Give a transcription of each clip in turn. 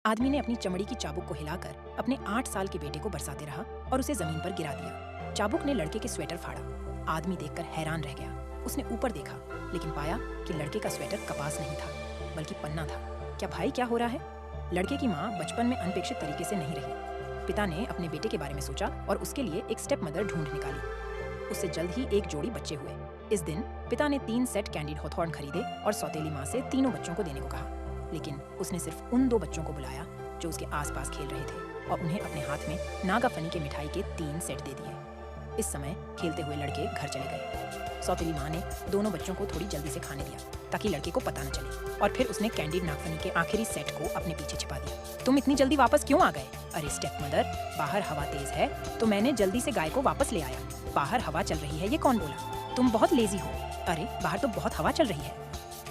आदमी ने अपनी चमड़ी की चाबुक को हिलाकर अपने 8 साल के बेटे को बरसाते रहा और उसे जमीन पर गिरा दिया। चाबुक ने लड़के के स्वेटर फाड़ा। आदमी देखकर हैरान रह गया। उसने ऊपर देखा, लेकिन पाया कि लड़के का स्वेटर कपास नहीं था बल्कि पन्ना था। क्या भाई, क्या हो रहा है? लड़के की माँ बचपन में अनपेक्षित तरीके से नहीं रही। पिता ने अपने बेटे के बारे में सोचा और उसके लिए एक स्टेप मदर ढूंढ निकाली। उससे जल्द ही एक जोड़ी बच्चे हुए। इस दिन पिता ने 3 सेट कैंडिड हॉथॉर्न खरीदे और सौतेली माँ से तीनों बच्चों को देने को कहा। लेकिन उसने सिर्फ उन 2 बच्चों को बुलाया जो उसके आसपास खेल रहे थे और उन्हें अपने हाथ में नागाफनी के मिठाई के 3 सेट दे दिए। इस समय खेलते हुए लड़के घर चले गए। सौतेली माँ ने दोनों बच्चों को थोड़ी जल्दी से खाने दिया ताकि लड़के को पता न चले, और फिर उसने कैंडिड नागफनी के आखिरी सेट को अपने पीछे छिपा दिया। तुम इतनी जल्दी वापस क्यों आ गए? अरे स्टेप मदर, बाहर हवा तेज है तो मैंने जल्दी से गाय को वापस ले आया। बाहर हवा चल रही है, ये कौन बोला? तुम बहुत लेजी हो। अरे बाहर तो बहुत हवा चल रही है।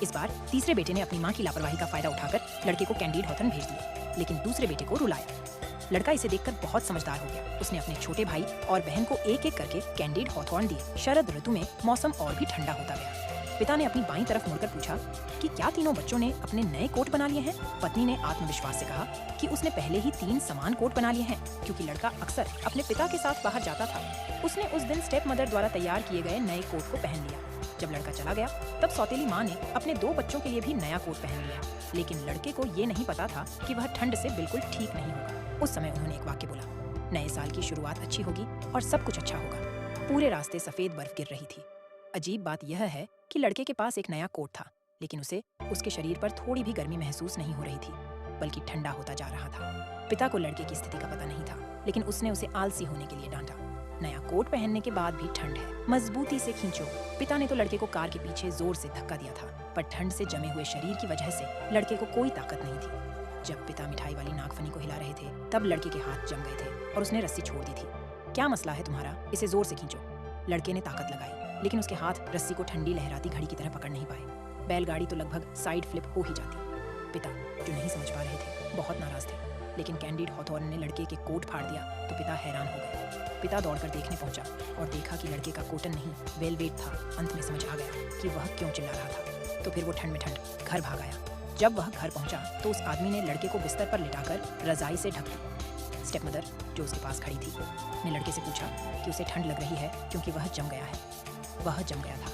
इस बार तीसरे बेटे ने अपनी माँ की लापरवाही का फायदा उठाकर लड़के को कैंडिड हॉथॉर्न भेज दिए, लेकिन दूसरे बेटे को रुलाया। लड़का इसे देखकर बहुत समझदार हो गया। उसने अपने छोटे भाई और बहन को एक एक करके कैंडिड हॉथॉर्न दिए। शरद ऋतु में मौसम और भी ठंडा होता गया। पिता ने अपनी बाईं तरफ मुड़कर पूछा कि क्या तीनों बच्चों ने अपने नए कोट बना लिए हैं? पत्नी ने आत्मविश्वास से कहा कि उसने पहले ही 3 समान कोट बना लिए हैं, क्योंकि लड़का अक्सर अपने पिता के साथ बाहर जाता था। उसने उस दिन स्टेप मदर द्वारा तैयार किए गए नए कोट को पहन लिया। जब लड़का चला गया तब सौतेली माँ ने अपने 2 बच्चों के लिए भी नया कोट पहन लिया, लेकिन लड़के को ये नहीं पता था कि वह ठंड से बिल्कुल ठीक नहीं होगा। उस समय उन्होंने एक वाक्य बोला, नए साल की शुरुआत अच्छी होगी और सब कुछ अच्छा होगा। पूरे रास्ते सफेद बर्फ गिर रही थी। अजीब बात यह है कि लड़के के पास एक नया कोट था, लेकिन उसे उसके शरीर पर थोड़ी भी गर्मी महसूस नहीं हो रही थी, बल्कि ठंडा होता जा रहा था। पिता को लड़के की स्थिति का पता नहीं था, लेकिन उसने उसे आलसी होने के लिए डांटा। नया कोट पहनने के बाद भी ठंड है, मजबूती से खींचो। पिता ने तो लड़के को कार के पीछे जोर से धक्का दिया था, पर ठंड से जमे हुए शरीर की वजह से लड़के को कोई ताकत नहीं थी। जब पिता मिठाई वाली नागफनी को हिला रहे थे तब लड़के के हाथ जम गए थे और उसने रस्सी छोड़ दी थी। क्या मसला है तुम्हारा? इसे जोर से खींचो। लड़के ने ताकत लगाई, लेकिन उसके हाथ रस्सी को ठंडी लहराती घड़ी की तरह पकड़ नहीं पाए। बैलगाड़ी तो लगभग साइड फ्लिप हो ही जाती। पिता, जो नहीं समझ पा रहे थे, बहुत नाराज थे। लेकिन कैंडिड हॉथॉर्न ने लड़के के कोट फाड़ दिया तो पिता हैरान हो गए। पिता दौड़कर देखने पहुंचा और देखा कि लड़के का कोटन नहीं वेलवेट था। अंत में समझ आ गया कि वह क्यों चिल्ला रहा था। तो फिर वो ठंड में ठंड घर भाग आया। जब वह घर पहुंचा तो उस आदमी ने लड़के को बिस्तर पर लिटाकर रजाई से ढक दी। स्टेप मदर, जो उसके पास खड़ी थी, ने लड़के से पूछा कि उसे ठंड लग रही है क्योंकि वह जम गया है। वह जम गया था,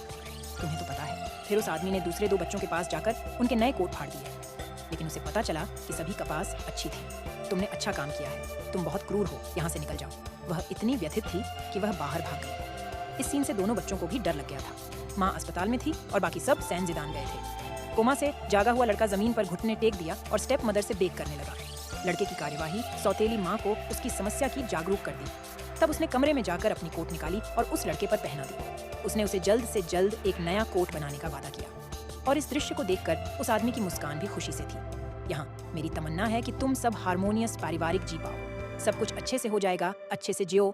तुम्हें तो पता है। फिर उस आदमी ने दूसरे 2 बच्चों के पास जाकर उनके नए कोट फाड़ दिए, लेकिन उसे पता चला कि सभी कपास अच्छी थी। तुमने अच्छा काम किया है, तुम बहुत क्रूर हो, यहाँ से निकल जाओ। वह इतनी व्यथित थी कि वह बाहर भाग गई। इस सीन से दोनों बच्चों को भी डर लग गया था। माँ अस्पताल में थी और बाकी सब सैन जिदान गए थे। कोमा से जागा हुआ लड़का जमीन पर घुटने टेक दिया और स्टेप मदर से बेक करने लगा। लड़के की कार्यवाही सौतेली माँ को उसकी समस्या की जागरूक कर दी। तब उसने कमरे में जाकर अपनी कोट निकाली और उस लड़के पर पहना दी। उसने उसे जल्द से जल्द एक नया कोट बनाने का वादा किया, और इस दृश्य को देखकर उस आदमी की मुस्कान भी खुशी से थी। यहाँ मेरी तमन्ना है कि तुम सब हार्मोनियस पारिवारिक जी पाओ। सब कुछ अच्छे से हो जाएगा, अच्छे से जियो।